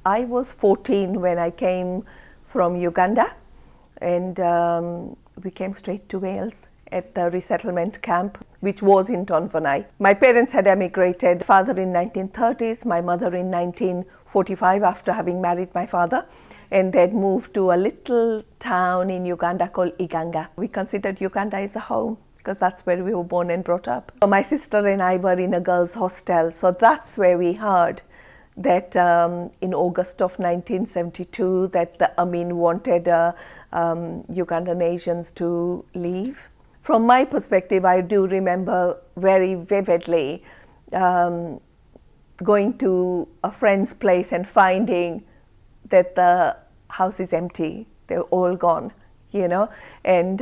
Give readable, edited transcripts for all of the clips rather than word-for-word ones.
I was 14 when I came from Uganda, and we came straight to Wales at the resettlement camp, which was in Tonfanau. My parents had emigrated, father in 1930s, my mother in 1945 after having married my father, and they'd moved to a little town in Uganda called Iganga. We considered Uganda as a home because that's where we were born and brought up. So my sister and I were in a girls' hostel, so that's where we heard that in August of 1972 that the Amin wanted Ugandan Asians to leave. From my perspective, I do remember very vividly going to a friend's place and finding that the house is empty. They're all gone, you know, and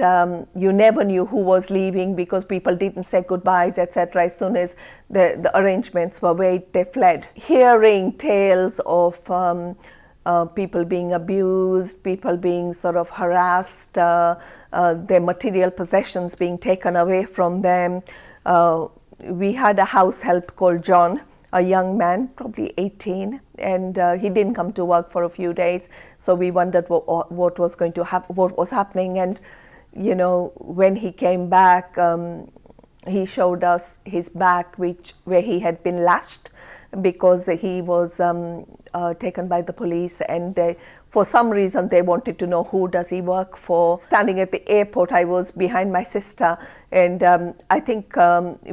you never knew who was leaving because people didn't say goodbyes, etc. As soon as the arrangements were made, they fled. Hearing tales of people being abused, people being sort of harassed, their material possessions being taken away from them. We had a house help called John, a young man, probably 18, and he didn't come to work for a few days. So we wondered what was going to happen, what was happening. And you know, when he came back, he showed us his back, where he had been lashed because he was taken by the police, and for some reason they wanted to know who does he work for. Standing at the airport, I was behind my sister, and I think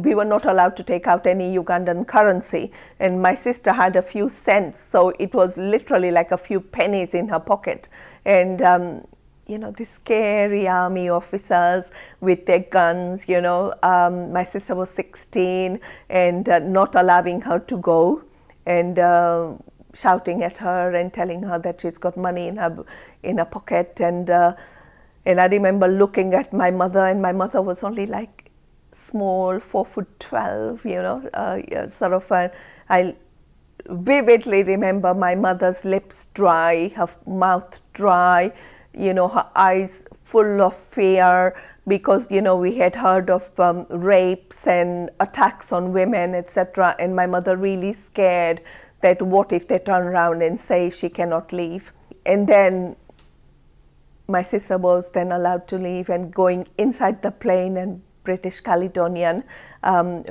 we were not allowed to take out any Ugandan currency, and my sister had a few cents, so it was literally like a few pennies in her pocket. And you know, these scary army officers with their guns, you know. My sister was 16 and not allowing her to go, and shouting at her and telling her that she's got money in her pocket. And I remember looking at my mother, and my mother was only like small, 4'12", you know, sort of. I vividly remember my mother's lips dry, her mouth dry, you know, her eyes full of fear because, you know, we had heard of rapes and attacks on women, etc. And my mother really scared that what if they turn around and say she cannot leave. And then my sister was then allowed to leave, and going inside the plane and British Caledonian,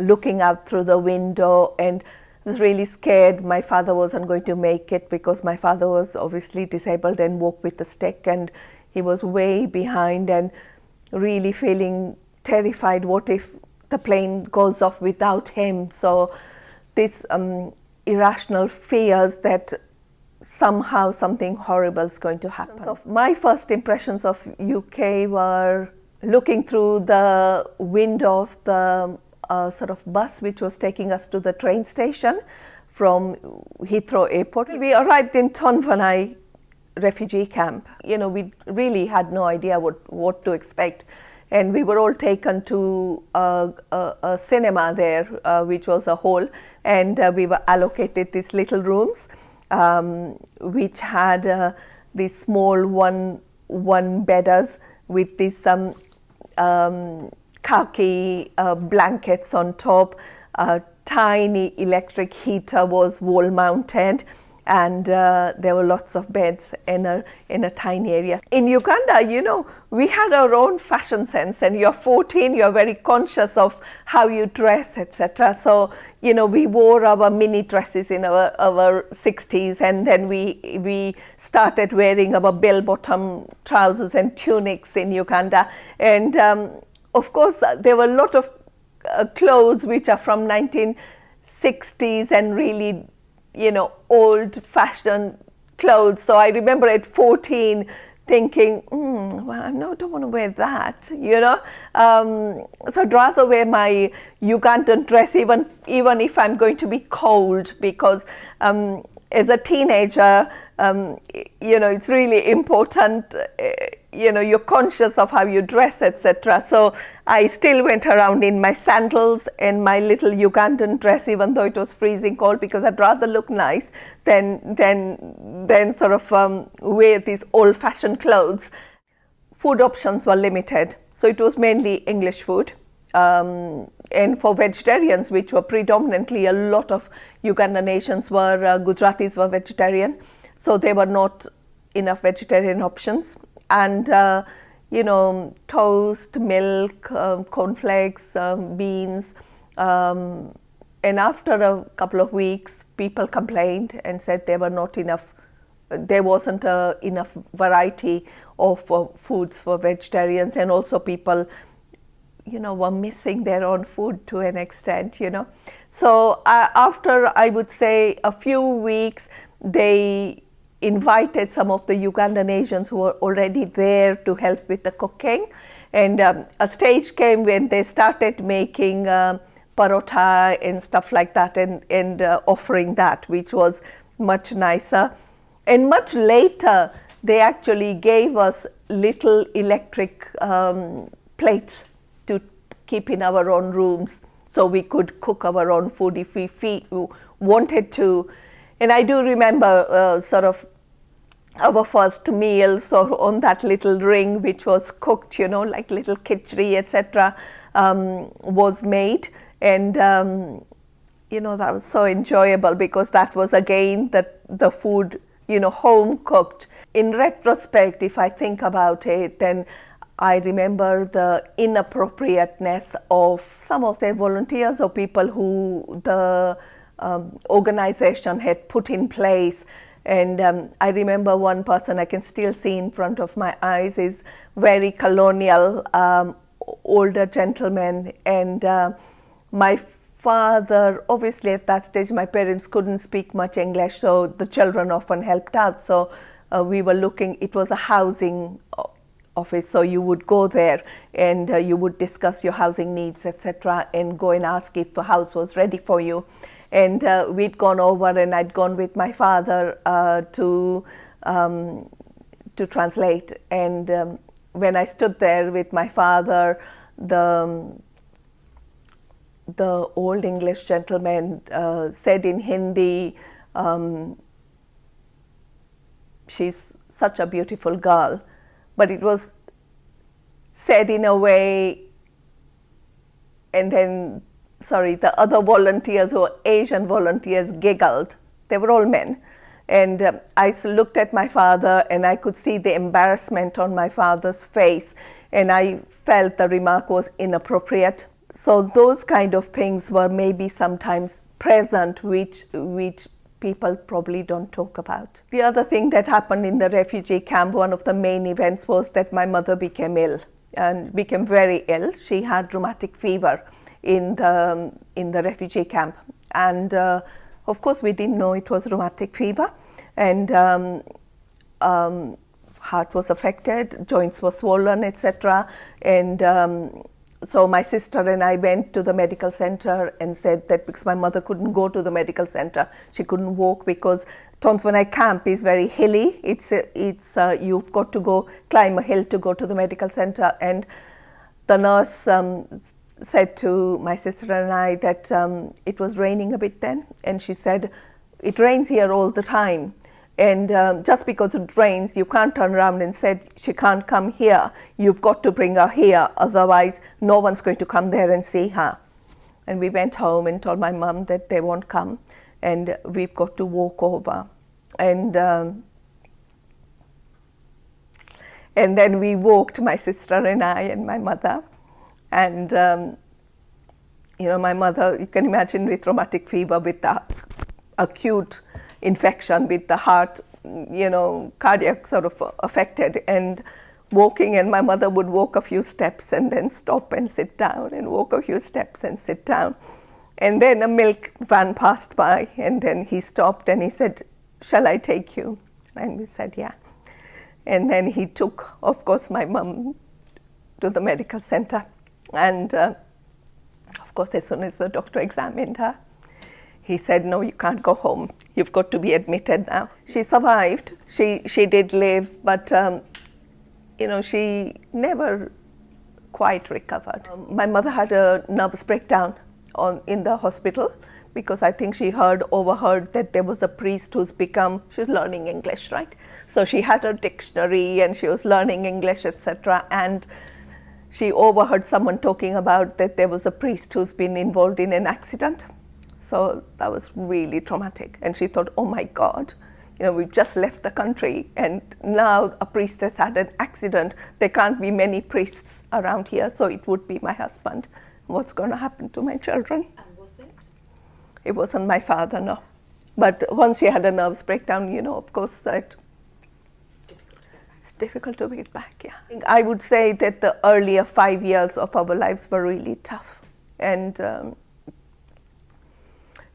looking out through the window, and was really scared my father wasn't going to make it because my father was obviously disabled and walked with a stick, and he was way behind, and really feeling terrified. What if the plane goes off without him? So this irrational fears that somehow something horrible is going to happen. So my first impressions of UK were looking through the window of the sort of bus which was taking us to the train station from Heathrow Airport. We arrived in Tonfanau refugee camp. You know, we really had no idea what to expect, and we were all taken to a cinema there, which was a hall, and we were allocated these little rooms which had these small one bedders with these khaki blankets on top. A tiny electric heater was wall mounted, and there were lots of beds in a tiny area. In Uganda, you know, we had our own fashion sense, and you're 14, you're very conscious of how you dress, etc. So, you know, we wore our mini dresses in our 60s, and then we started wearing our bell-bottom trousers and tunics in Uganda. And of course, there were a lot of clothes which are from 1960s and really, you know, old-fashioned clothes. So I remember at 14 thinking, well, I don't want to wear that, you know. So I'd rather wear my Ugandan dress even if I'm going to be cold, because as a teenager, you know, it's really important, you know, you're conscious of how you dress, etc. So I still went around in my sandals and my little Ugandan dress, even though it was freezing cold, because I'd rather look nice than sort of wear these old-fashioned clothes. Food options were limited, so it was mainly English food. And for vegetarians, which were predominantly a lot of Ugandan Asians were, Gujaratis were vegetarian. So there were not enough vegetarian options. And, toast, milk, cornflakes, beans. And after a couple of weeks, people complained and said there wasn't enough variety of foods for vegetarians, and also people, were missing their own food to an extent, So after, I would say, a few weeks, they invited some of the Ugandan Asians who were already there to help with the cooking. And a stage came when they started making parota and stuff like that, and offering that, which was much nicer. And much later, they actually gave us little electric plates to keep in our own rooms, so we could cook our own food if we wanted to. And I do remember sort of our first meal, so on that little ring which was cooked, like little khichdi, etc., was made. And, that was so enjoyable, because that was again the food, home cooked. In retrospect, if I think about it, then I remember the inappropriateness of some of the volunteers or people who the organization had put in place. And I remember one person I can still see in front of my eyes is very colonial, older gentleman. And my father, obviously at that stage, my parents couldn't speak much English, so the children often helped out. So we were looking, it was a housing office, so you would go there and you would discuss your housing needs, etc., and go and ask if a house was ready for you. And we'd gone over, and I'd gone with my father to translate. And when I stood there with my father, the old English gentleman said in Hindi, "She's such a beautiful girl," but it was said in a way, and then, the other volunteers, who were Asian volunteers, giggled. They were all men. And I looked at my father, and I could see the embarrassment on my father's face, and I felt the remark was inappropriate. So those kind of things were maybe sometimes present, which people probably don't talk about. The other thing that happened in the refugee camp, one of the main events, was that my mother became ill, and became very ill. She had rheumatic fever in the refugee camp. And of course we didn't know it was rheumatic fever. And heart was affected, joints were swollen, etc. And so my sister and I went to the medical center and said that because my mother couldn't go to the medical center, she couldn't walk, because Tonfanau camp is very hilly. It's you've got to go climb a hill to go to the medical center. And the nurse said to my sister and I that it was raining a bit then, and she said, "It rains here all the time, and just because it rains, you can't turn around and say she can't come here. You've got to bring her here, otherwise no one's going to come there and see her." And we went home and told my mum that they won't come, and we've got to walk over. And then we walked, my sister and I and my mother. And, my mother, you can imagine, with rheumatic fever, with the acute infection, with the heart, cardiac sort of affected, and walking, and my mother would walk a few steps and then stop and sit down, and walk a few steps and sit down. And then a milk van passed by, and then he stopped and he said, "Shall I take you?" And we said, "Yeah." And then he took, of course, my mum to the medical center. And of course, as soon as the doctor examined her, he said, "No, you can't go home. You've got to be admitted now." She survived. She did live, but she never quite recovered. My mother had a nervous breakdown in the hospital, because I think she overheard that there was a priest she was learning English, right? So she had a dictionary and she was learning English, etc. And she overheard someone talking about that there was a priest who's been involved in an accident. So that was really traumatic. And she thought, "Oh my God, we've just left the country and now a priest has had an accident. There can't be many priests around here, so it would be my husband. What's going to happen to my children? And was it? It wasn't my father, no. But once she had a nervous breakdown, of course, that it's difficult to get back, yeah. I would say that the earlier 5 years of our lives were really tough. And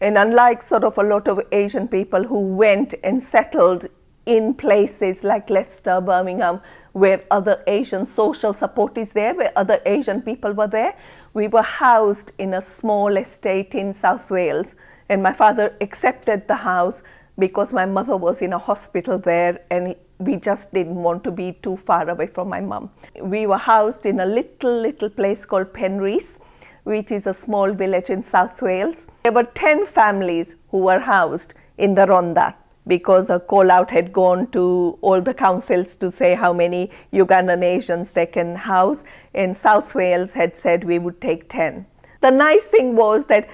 unlike sort of a lot of Asian people who went and settled in places like Leicester, Birmingham, where other Asian social support is there, where other Asian people were there, we were housed in a small estate in South Wales. And my father accepted the house because my mother was in a hospital there and we just didn't want to be too far away from my mum. We were housed in a little place called Penrhys, which is a small village in South Wales. There were 10 families who were housed in the Ronda because a call out had gone to all the councils to say how many Ugandan Asians they can house, and South Wales had said we would take 10. The nice thing was that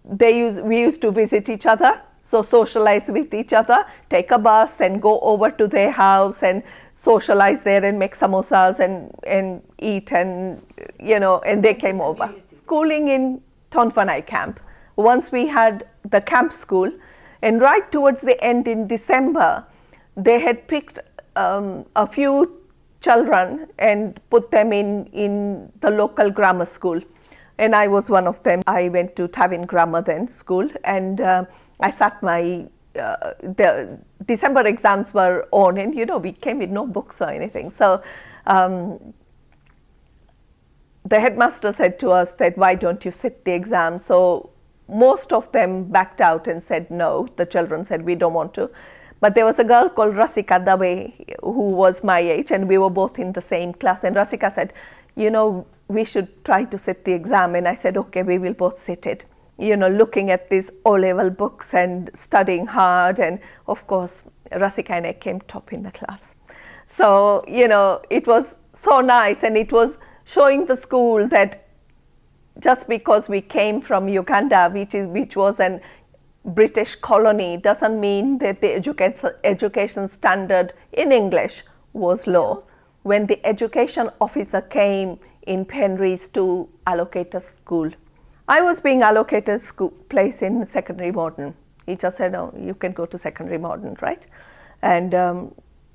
we used to visit each other, so socialize with each other, take a bus and go over to their house and socialize there and make samosas and eat and they came over. Schooling in Tonfanau camp. Once we had the camp school, and right towards the end in December, they had picked a few children and put them in the local grammar school. And I was one of them. I went to Tavin Grammar then school, and I sat the December exams were on, and we came with no books or anything. So the headmaster said to us that, why don't you sit the exam? So most of them backed out and said no. The children said, we don't want to. But there was a girl called Rasika Dabe who was my age, and we were both in the same class. And Rasika said, we should try to sit the exam. And I said, okay, we will both sit it. Looking at these O-level books and studying hard. And of course, Rasika and I came top in the class. So, it was so nice, and it was showing the school that just because we came from Uganda, which was an British colony, doesn't mean that the education standard in English was low. When the education officer came in Penrhys to allocate a school, I was being allocated a school place in secondary modern. He just said, oh, you can go to secondary modern, right? And,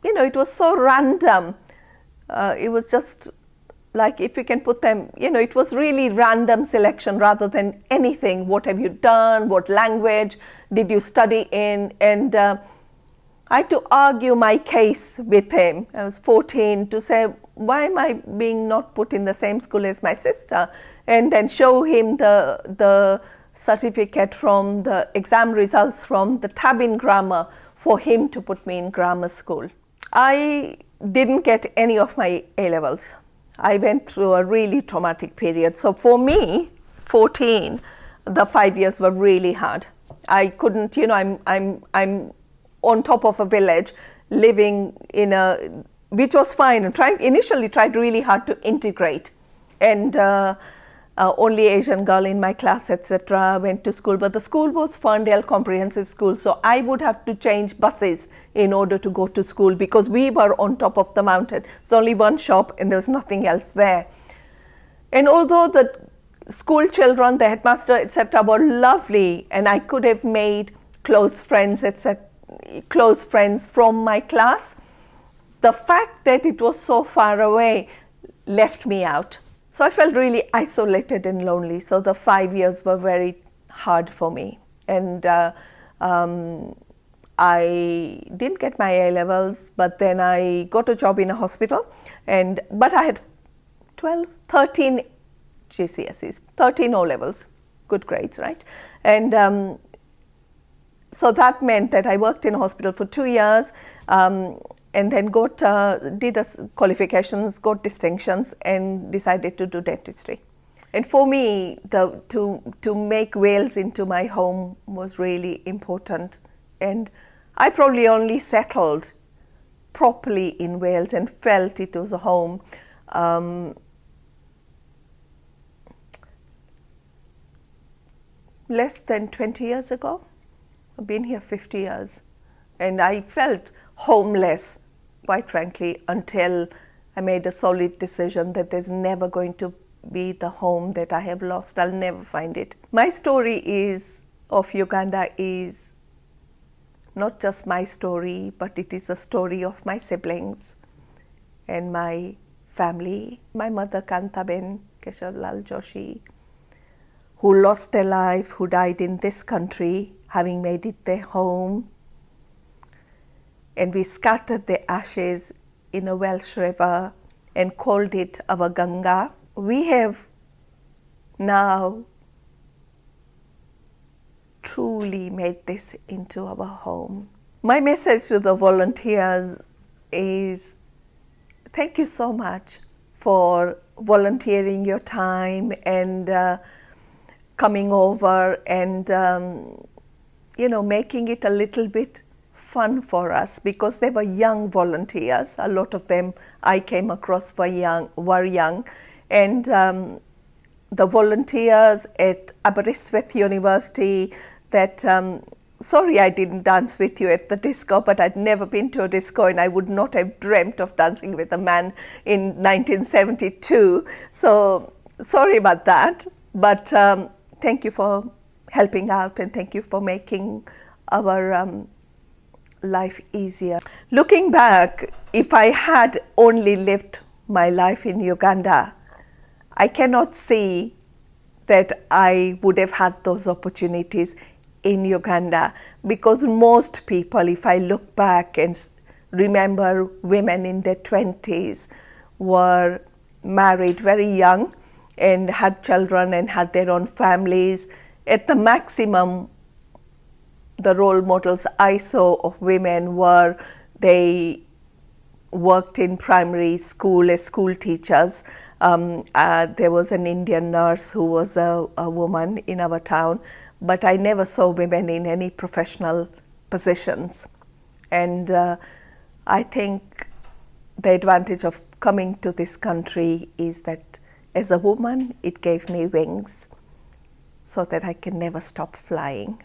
it was so random. It was just like, if you can put them, it was really random selection rather than anything. What have you done? What language did you study in? And I had to argue my case with him. I was 14 to say, why am I being not put in the same school as my sister? And then show him the certificate from the exam results from the Tabin grammar for him to put me in grammar school. I didn't get any of my A-levels. I went through a really traumatic period. So for me, 14, the 5 years were really hard. I couldn't, I'm on top of a village, living in which was fine, and initially tried really hard to integrate. And only Asian girl in my class, etc., went to school. But the school was Ferndale Comprehensive School, so I would have to change buses in order to go to school because we were on top of the mountain. It's only one shop and there was nothing else there. And although the school children, the headmaster, etc., were lovely, and I could have made close friends, etc., close friends from my class, the fact that it was so far away left me out. So I felt really isolated and lonely. So the 5 years were very hard for me. And I didn't get my A-levels, but then I got a job in a hospital. But I had 13 GCSEs, 13 O-levels, good grades, right? And so that meant that I worked in a hospital for 2 years, and then did qualifications, got distinctions, and decided to do dentistry. And for me, to make Wales into my home was really important. And I probably only settled properly in Wales and felt it was a home less than 20 years ago. I've been here 50 years. And I felt homeless, quite frankly, until I made a solid decision that there's never going to be the home that I have lost. I'll never find it. My story of Uganda is not just my story, but it is a story of my siblings and my family. My mother, Chandrika Keshavlal Joshi, who lost their life, who died in this country, having made it their home. And we scattered the ashes in a Welsh river and called it our Ganga. We have now truly made this into our home. My message to the volunteers is thank you so much for volunteering your time and coming over and making it a little bit fun for us, because they were young volunteers. A lot of them I came across were young, and the volunteers at Aberystwyth University that sorry I didn't dance with you at the disco, but I'd never been to a disco and I would not have dreamt of dancing with a man in 1972. So sorry about that, but thank you for helping out and thank you for making our life easier. Looking back, if I had only lived my life in Uganda, I cannot see that I would have had those opportunities in Uganda, because most people, if I look back and remember women in their 20s, were married very young and had children and had their own families. At the maximum, the role models I saw of women were they worked in primary school as school teachers. There was an Indian nurse who was a woman in our town, but I never saw women in any professional positions. And I think the advantage of coming to this country is that as a woman, it gave me wings so that I can never stop flying.